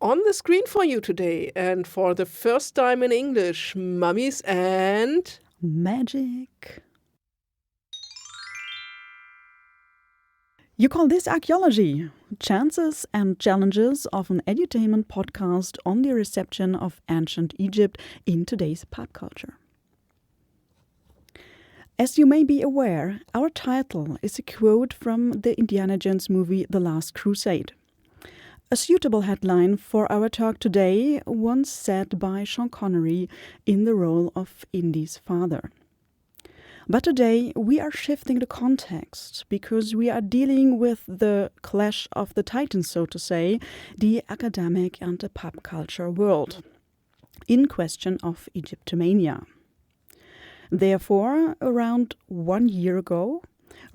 On the screen for you today, and for the first time in English, mummies and magic. You call this archaeology, chances and challenges of an edutainment podcast on the reception of ancient Egypt in today's pop culture. As you may be aware, our title is a quote from the Indiana Jones movie The Last Crusade. A suitable headline for our talk today, once said by Sean Connery in the role of Indy's father. But today we are shifting the context because we are dealing with the clash of the titans, so to say, the academic and the pop culture world, in question of Egyptomania. Therefore, around 1 year ago,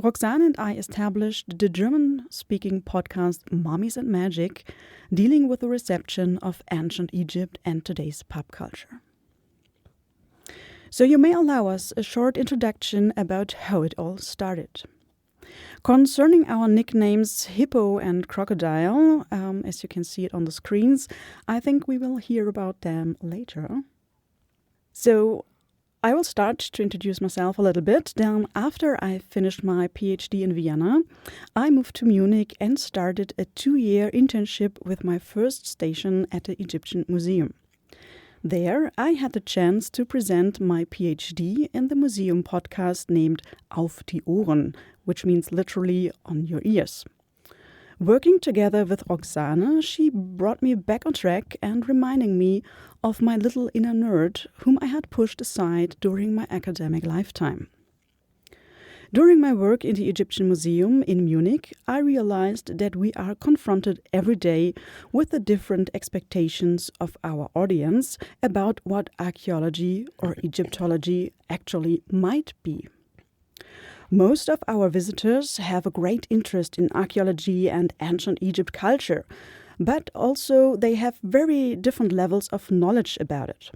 Roxane and I established the German-speaking podcast Mummies and Magic, dealing with the reception of ancient Egypt and today's pop culture. So you may allow us a short introduction about how it all started. Concerning our nicknames Hippo and Crocodile, as you can see it on the screens, I think we will hear about them later. So I will start to introduce myself a little bit. Then after I finished my PhD in Vienna, I moved to Munich and started a 2-year internship with my first station at the Egyptian Museum. There I had the chance to present my PhD in the museum podcast named Auf die Ohren, which means literally on your ears. Working together with Roxane, she brought me back on track and reminding me of my little inner nerd whom I had pushed aside during my academic lifetime. During my work in the Egyptian Museum in Munich, I realized that we are confronted every day with the different expectations of our audience about what archaeology or Egyptology actually might be. Most of our visitors have a great interest in archaeology and ancient Egypt culture, but also they have very different levels of knowledge about it.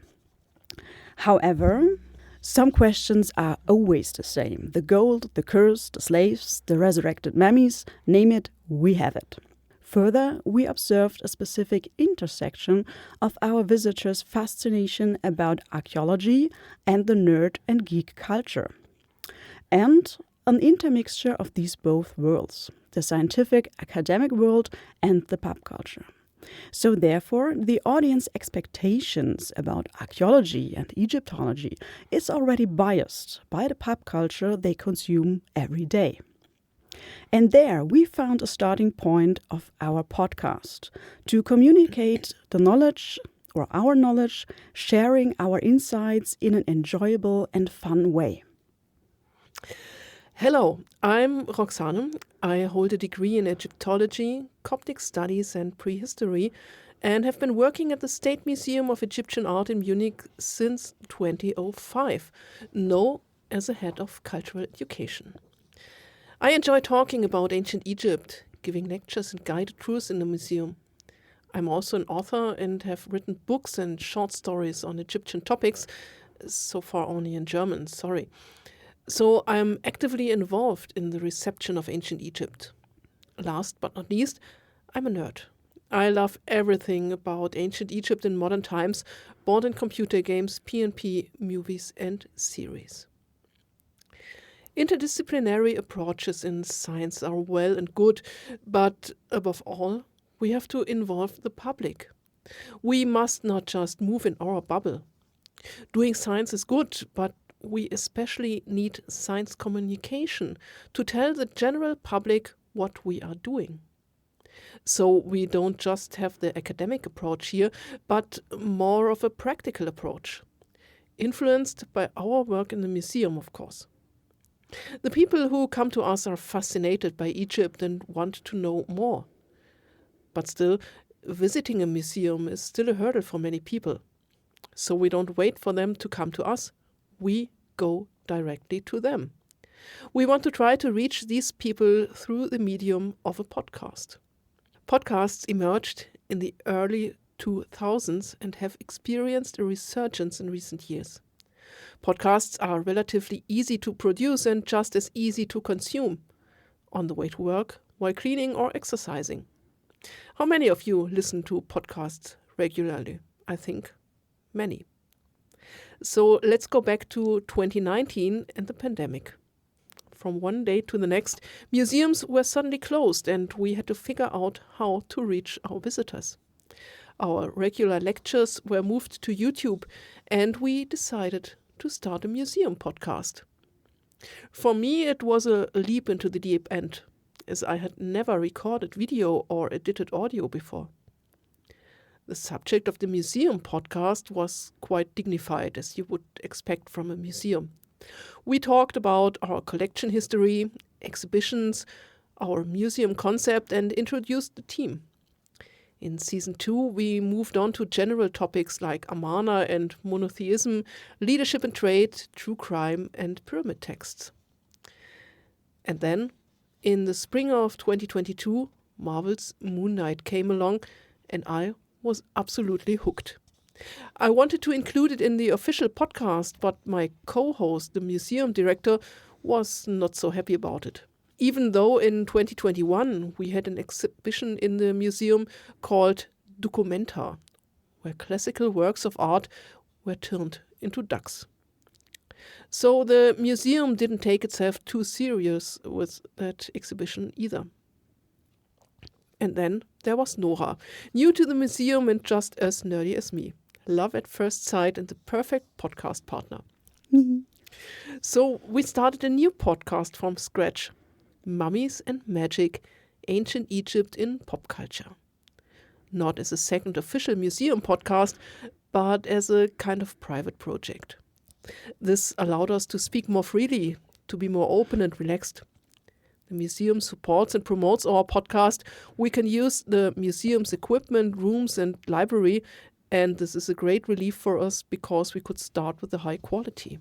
However, some questions are always the same. The gold, the curse, the slaves, the resurrected mummies, name it, we have it. Further, we observed a specific intersection of our visitors' fascination about archaeology and the nerd and geek culture, and an intermixture of these both worlds, the scientific academic world and the pop culture. So therefore, the audience expectations about archaeology and Egyptology is already biased by the pop culture they consume every day. And there we found a starting point of our podcast to communicate the knowledge or our knowledge, sharing our insights in an enjoyable and fun way. Hello, I'm Roxane. I hold a degree in Egyptology, Coptic Studies and Prehistory, and have been working at the State Museum of Egyptian Art in Munich since 2005, now as a head of cultural education. I enjoy talking about ancient Egypt, giving lectures and guided tours in the museum. I'm also an author and have written books and short stories on Egyptian topics, so far only in German, sorry. So I'm actively involved in the reception of ancient Egypt. Last but not least, I'm a nerd. I love everything about ancient Egypt in modern times, board and computer games, P&P, movies and series. Interdisciplinary approaches in science are well and good, but above all, we have to involve the public. We must not just move in our bubble. Doing science is good, but we especially need science communication to tell the general public what we are doing. So we don't just have the academic approach here, but more of a practical approach, influenced by our work in the museum, of course. The people who come to us are fascinated by Egypt and want to know more. But still, visiting a museum is still a hurdle for many people. So we don't wait for them to come to us. We go directly to them. We want to try to reach these people through the medium of a podcast. Podcasts emerged in the early 2000s and have experienced a resurgence in recent years. Podcasts are relatively easy to produce and just as easy to consume, on the way to work, while cleaning or exercising. How many of you listen to podcasts regularly? I think many. So let's go back to 2019 and the pandemic. From one day to the next, museums were suddenly closed and we had to figure out how to reach our visitors. Our regular lectures were moved to YouTube and we decided to start a museum podcast. For me, it was a leap into the deep end, as I had never recorded video or edited audio before. The subject of the museum podcast was quite dignified, as you would expect from a museum. We talked about our collection history, exhibitions, our museum concept, and introduced the team. In season 2, we moved on to general topics like Amana and monotheism, leadership and trade, true crime, and pyramid texts. And then, in the spring of 2022, Marvel's Moon Knight came along, and I was absolutely hooked. I wanted to include it in the official podcast, but my co-host, the museum director, was not so happy about it. Even though in 2021 we had an exhibition in the museum called Documenta, where classical works of art were turned into ducks. So the museum didn't take itself too serious with that exhibition either. And then there was Nora, new to the museum and just as nerdy as me. Love at first sight and the perfect podcast partner. So we started a new podcast from scratch. Mummies and Magic, Ancient Egypt in Pop Culture. Not as a second official museum podcast, but as a kind of private project. This allowed us to speak more freely, to be more open and relaxed. The museum supports and promotes our podcast. We can use the museum's equipment, rooms and library, and this is a great relief for us because we could start with a high quality.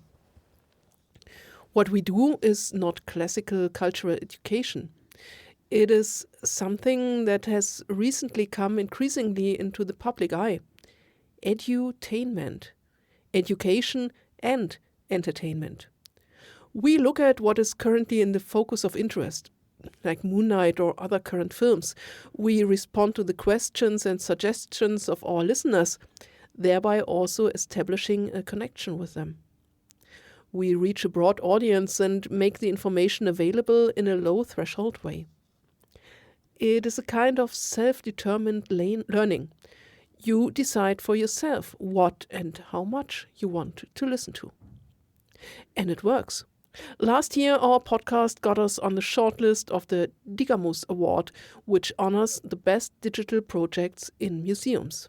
What we do is not classical cultural education. It is something that has recently come increasingly into the public eye. Edutainment, education and entertainment. We look at what is currently in the focus of interest, like Moon Knight or other current films. We respond to the questions and suggestions of our listeners, thereby also establishing a connection with them. We reach a broad audience and make the information available in a low-threshold way. It is a kind of self-determined learning. You decide for yourself what and how much you want to listen to. And it works. Last year, our podcast got us on the shortlist of the Digamus Award, which honors the best digital projects in museums.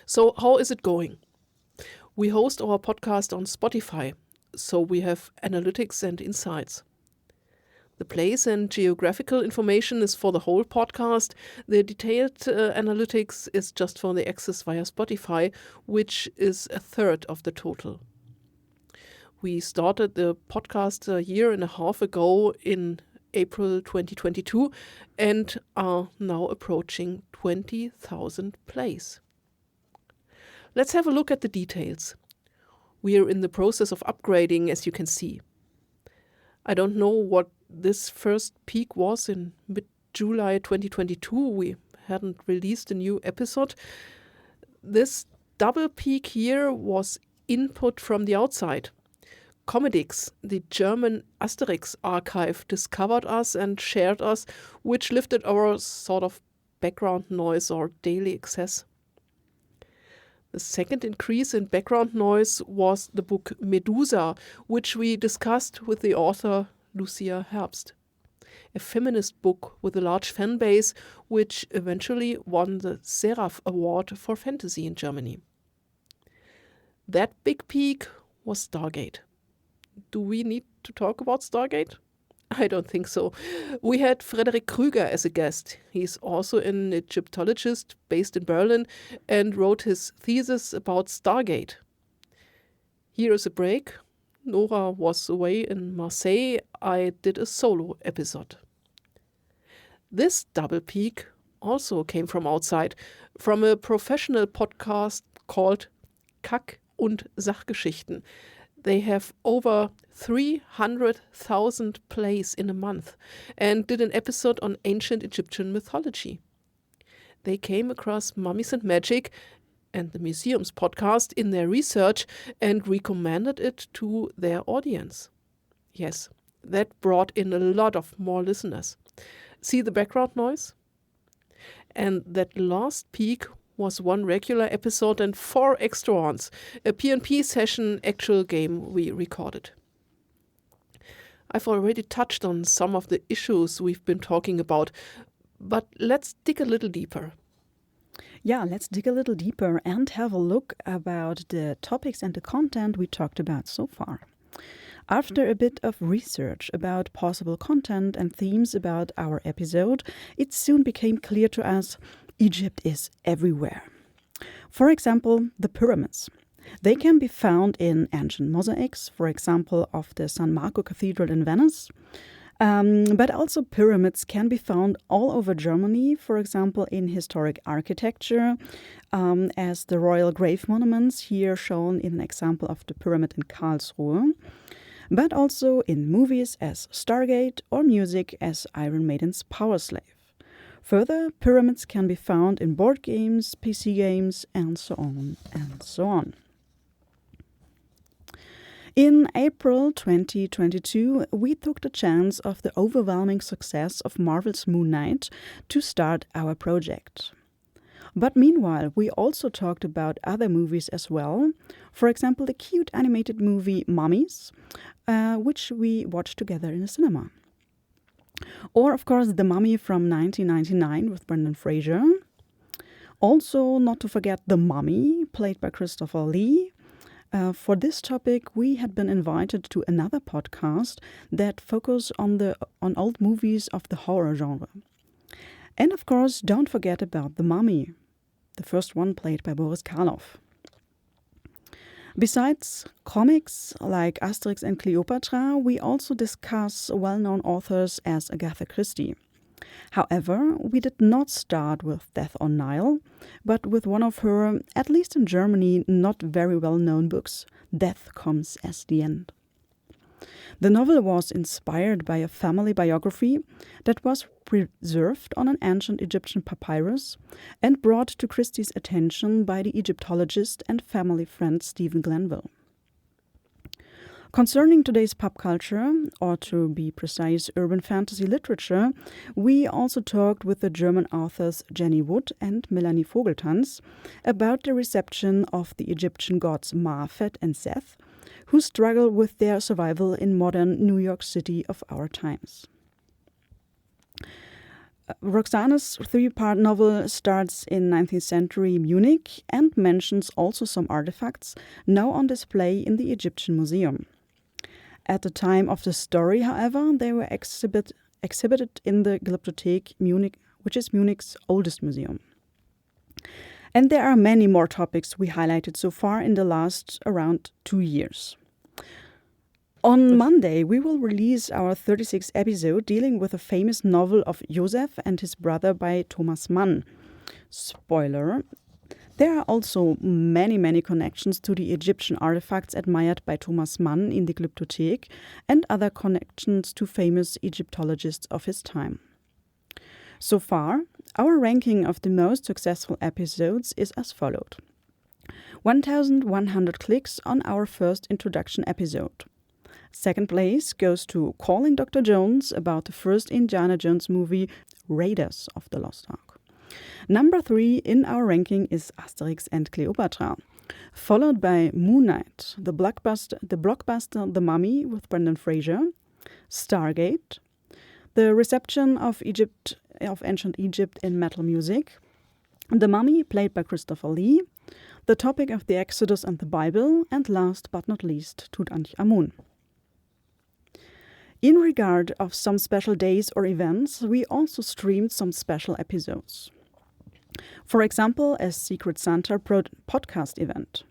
So how is it going? We host our podcast on Spotify, so we have analytics and insights. The place and geographical information is for the whole podcast. The detailed analytics is just for the access via Spotify, which is a third of the total. We started the podcast a year and a half ago in April 2022 and are now approaching 20,000 plays. Let's have a look at the details. We are in the process of upgrading, as you can see. I don't know what this first peak was in mid-July 2022. We hadn't released a new episode. This double peak here was input from the outside. Comedix, the German Asterix archive, discovered us and shared us, which lifted our sort of background noise or daily access. The second increase in background noise was the book Medusa, which we discussed with the author Lucia Herbst, a feminist book with a large fan base, which eventually won the Seraph Award for Fantasy in Germany. That big peak was Stargate. Do we need to talk about Stargate? I don't think so. We had Frederick Krüger as a guest. He's also an Egyptologist based in Berlin and wrote his thesis about Stargate. Here is a break. Nora was away in Marseille. I did a solo episode. This double peak also came from outside, from a professional podcast called Kack- und Sachgeschichten. They have over 300,000 plays in a month and did an episode on ancient Egyptian mythology. They came across Mummies and Magic and the Museums podcast in their research and recommended it to their audience. Yes, that brought in a lot of more listeners. See the background noise? And that last peak was one regular episode and 4 extra ones, a P&P session actual game we recorded. I've already touched on some of the issues we've been talking about, but let's dig a little deeper. Yeah, let's dig a little deeper and have a look about the topics and the content we talked about so far. After a bit of research about possible content and themes about our episode, it soon became clear to us Egypt is everywhere. For example, the pyramids. They can be found in ancient mosaics, for example, of the San Marco Cathedral in Venice. But also pyramids can be found all over Germany, for example, in historic architecture, as the royal grave monuments, here shown in an example of the pyramid in Karlsruhe, but also in movies as Stargate or music as Iron Maiden's Power Slave. Further, pyramids can be found in board games, PC games, and so on and so on. In April 2022, we took the chance of the overwhelming success of Marvel's Moon Knight to start our project. But meanwhile, we also talked about other movies as well. For example, the cute animated movie Mummies, which we watched together in a cinema. Or, of course, The Mummy from 1999 with Brendan Fraser. Also, not to forget The Mummy, played by Christopher Lee. For this topic, we had been invited to another podcast that focused on old movies of the horror genre. And of course, don't forget about The Mummy, the first one played by Boris Karloff. Besides comics like Asterix and Cleopatra, we also discuss well-known authors as Agatha Christie. However, we did not start with Death on Nile, but with one of her, at least in Germany, not very well-known books, Death Comes as the End. The novel was inspired by a family biography that was preserved on an ancient Egyptian papyrus and brought to Christie's attention by the Egyptologist and family friend Stephen Glanville. Concerning today's pop culture, or to be precise, urban fantasy literature, we also talked with the German authors Jenny Wood and Melanie Vogeltanz about the reception of the Egyptian gods Mafet and Seth, who struggle with their survival in modern New York City of our times. Roxane's 3-part novel starts in 19th century Munich and mentions also some artifacts now on display in the Egyptian Museum. At the time of the story, however, they were exhibited in the Glyptothek Munich, which is Munich's oldest museum. And there are many more topics we highlighted so far in the last around 2 years. On Monday, we will release our 36th episode dealing with a famous novel of Joseph and his brother by Thomas Mann. Spoiler, there are also many connections to the Egyptian artifacts admired by Thomas Mann in the Glyptothek and other connections to famous Egyptologists of his time. So far, our ranking of the most successful episodes is as followed. 1,100 clicks on our first introduction episode. Second place goes to Calling Dr. Jones about the first Indiana Jones movie, Raiders of the Lost Ark. Number 3 in our ranking is Asterix and Cleopatra, followed by Moon Knight, the blockbuster The Mummy with Brendan Fraser, Stargate, the reception of ancient Egypt in metal music, The Mummy played by Christopher Lee, the topic of the Exodus and the Bible, and last but not least, Tutankhamun. In regard of some special days or events, we also streamed some special episodes. For example, a Secret Santa podcast event.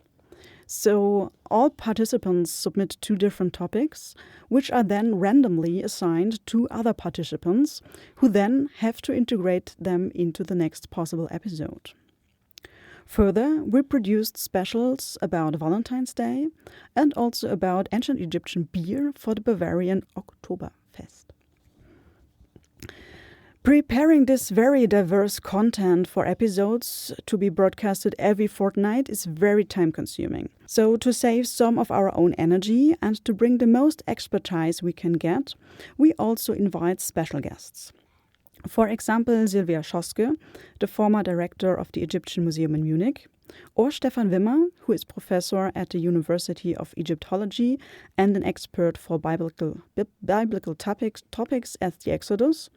So all participants submit 2 different topics, which are then randomly assigned to other participants, who then have to integrate them into the next possible episode. Further, we produced specials about Valentine's Day and also about ancient Egyptian beer for the Bavarian Oktoberfest. Preparing this very diverse content for episodes to be broadcasted every fortnight is very time-consuming. So to save some of our own energy and to bring the most expertise we can get, we also invite special guests. For example, Sylvia Schoske, the former director of the Egyptian Museum in Munich, or Stefan Wimmer, who is professor at the University of Egyptology and an expert for biblical topics as the Exodus,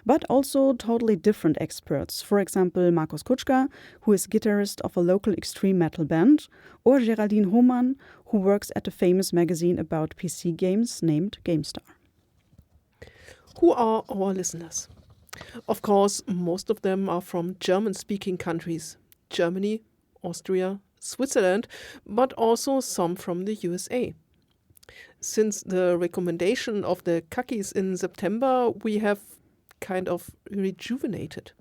but also totally different experts. For example, Markus Kutschka, who is guitarist of a local extreme metal band, or Geraldine Hohmann, who works at a famous magazine about PC games named GameStar. Who are our listeners? Of course, most of them are from German-speaking countries, Germany, Austria, Switzerland, but also some from the USA. Since the recommendation of the Kakis in September, we have kind of rejuvenated.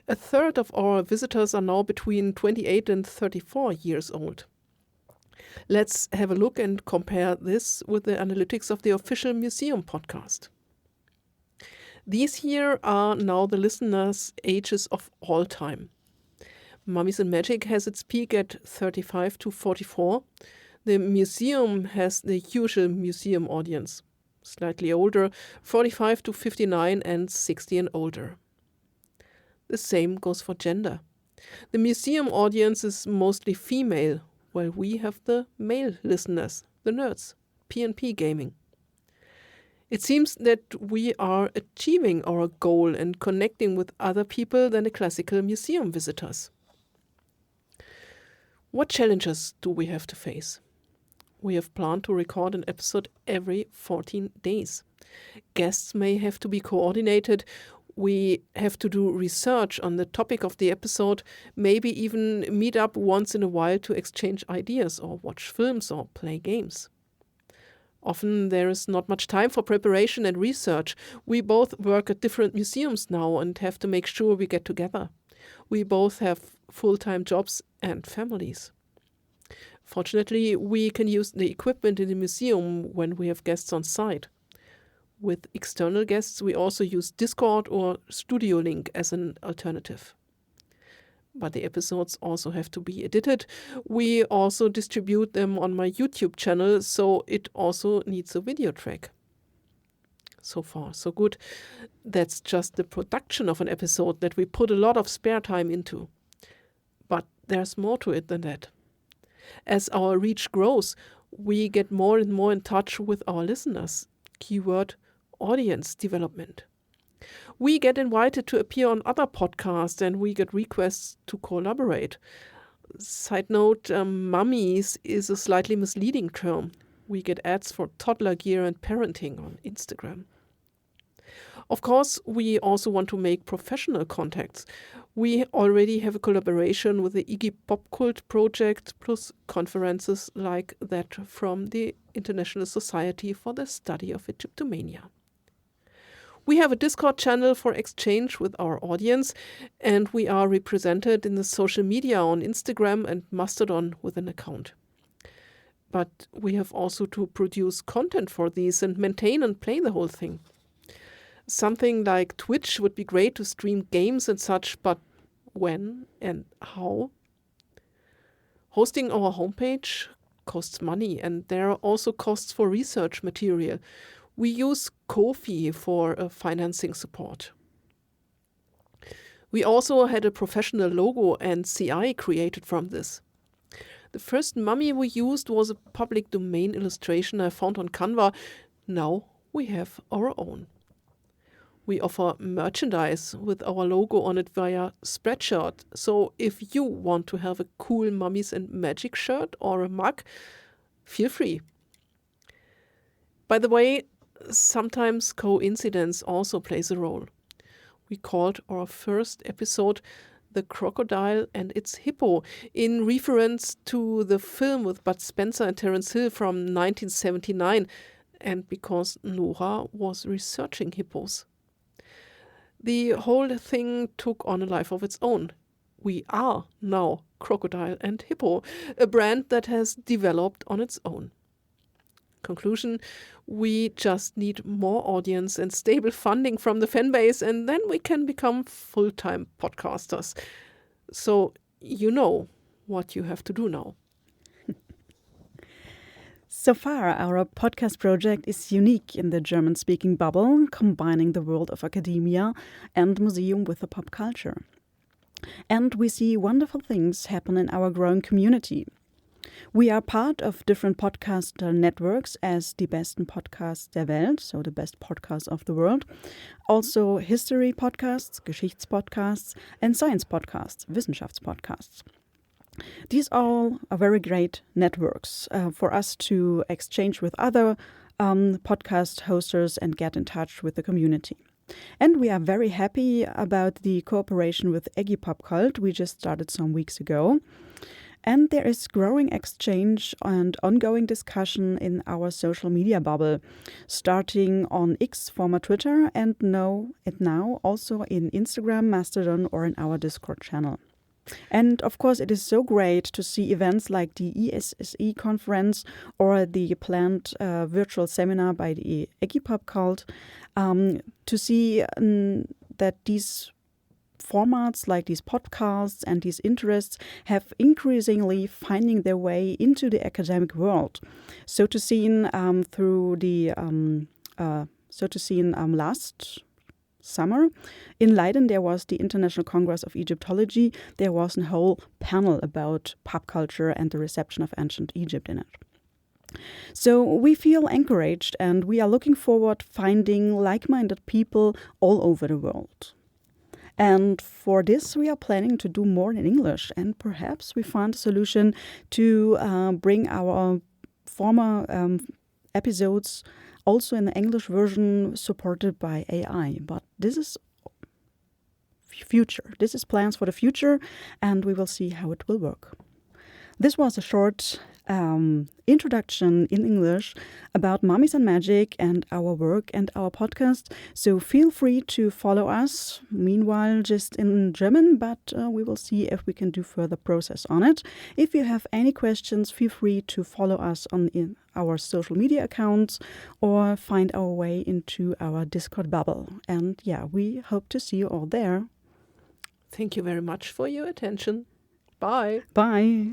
A third of our visitors are now between 28 and 34 years old. Let's have a look and compare this with the analytics of the official museum podcast. These here are now the listeners' ages of all time. Mummies and Magic has its peak at 35 to 44. The museum has the usual museum audience, slightly older, 45 to 59 and 60 and older. The same goes for gender. The museum audience is mostly female, while we have the male listeners, the nerds, P&P gaming. It seems that we are achieving our goal and connecting with other people than the classical museum visitors. What challenges do we have to face? We have planned to record an episode every 14 days. Guests may have to be coordinated. We have to do research on the topic of the episode, maybe even meet up once in a while to exchange ideas or watch films or play games. Often there is not much time for preparation and research. We both work at different museums now and have to make sure we get together. We both have full-time jobs and families. Fortunately, we can use the equipment in the museum when we have guests on site. With external guests, we also use Discord or Studio Link as an alternative. But the episodes also have to be edited. We also distribute them on my YouTube channel, so it also needs a video track. So far, so good. That's just the production of an episode that we put a lot of spare time into. But there's more to it than that. As our reach grows, we get more and more in touch with our listeners. Keyword, audience development. We get invited to appear on other podcasts and we get requests to collaborate. Side note, mummies is a slightly misleading term. We get ads for toddler gear and parenting on Instagram. Of course, we also want to make professional contacts. We already have a collaboration with the Iggy Pop Cult project, plus conferences like that from the International Society for the Study of Egyptomania. We have a Discord channel for exchange with our audience, and we are represented in the social media on Instagram and Mastodon with an account. But we have also to produce content for these and maintain and play the whole thing. Something like Twitch would be great to stream games and such, but when and how? Hosting our homepage costs money, and there are also costs for research material. We use Ko-fi for financing support. We also had a professional logo and CI created from this. The first mummy we used was a public domain illustration I found on Canva. Now we have our own. We offer merchandise with our logo on it via Spreadshirt. So if you want to have a cool Mummies and Magic shirt or a mug, feel free. By the way, sometimes coincidence also plays a role. We called our first episode The Crocodile and Its Hippo in reference to the film with Bud Spencer and Terence Hill from 1979, and because Nora was researching hippos. The whole thing took on a life of its own. We are now Crocodile and Hippo, a brand that has developed on its own. Conclusion, we just need more audience and stable funding from the fan base, and then we can become full-time podcasters. So you know what you have to do now. So far, our podcast project is unique in the German-speaking bubble, combining the world of academia and museum with the pop culture. And we see wonderful things happen in our growing community. We are part of different podcast networks as die besten Podcasts der Welt, so the best podcasts of the world. Also history podcasts, Geschichtspodcasts, and science podcasts, Wissenschaftspodcasts. These all are very great networks for us to exchange with other podcast hosters and get in touch with the community. And we are very happy about the cooperation with Egyptology we just started some weeks ago. And there is growing exchange and ongoing discussion in our social media bubble, starting on X, former Twitter, and now also in Instagram, Mastodon, or in our Discord channel. And of course, it is so great to see events like the ESSE conference or the planned virtual seminar by the Egyptology cult, to see that these formats like these podcasts and these interests have increasingly finding their way into the academic world. So to see last summer in Leiden there was the International Congress of Egyptology. There was a whole panel about pop culture and the reception of ancient Egypt in it. So we feel encouraged and we are looking forward finding like-minded people all over the world. And for this, we are planning to do more in English, and perhaps we find a solution to bring our former episodes also in the English version supported by AI. But this is future. This is plans for the future, and we will see how it will work. This was a short introduction in English about Mummies and Magic and our work and our podcast. So feel free to follow us, meanwhile just in German, but we will see if we can do further process on it. If you have any questions, feel free to follow us on our social media accounts or find our way into our Discord bubble. And yeah, we hope to see you all there. Thank you very much for your attention. Bye. Bye.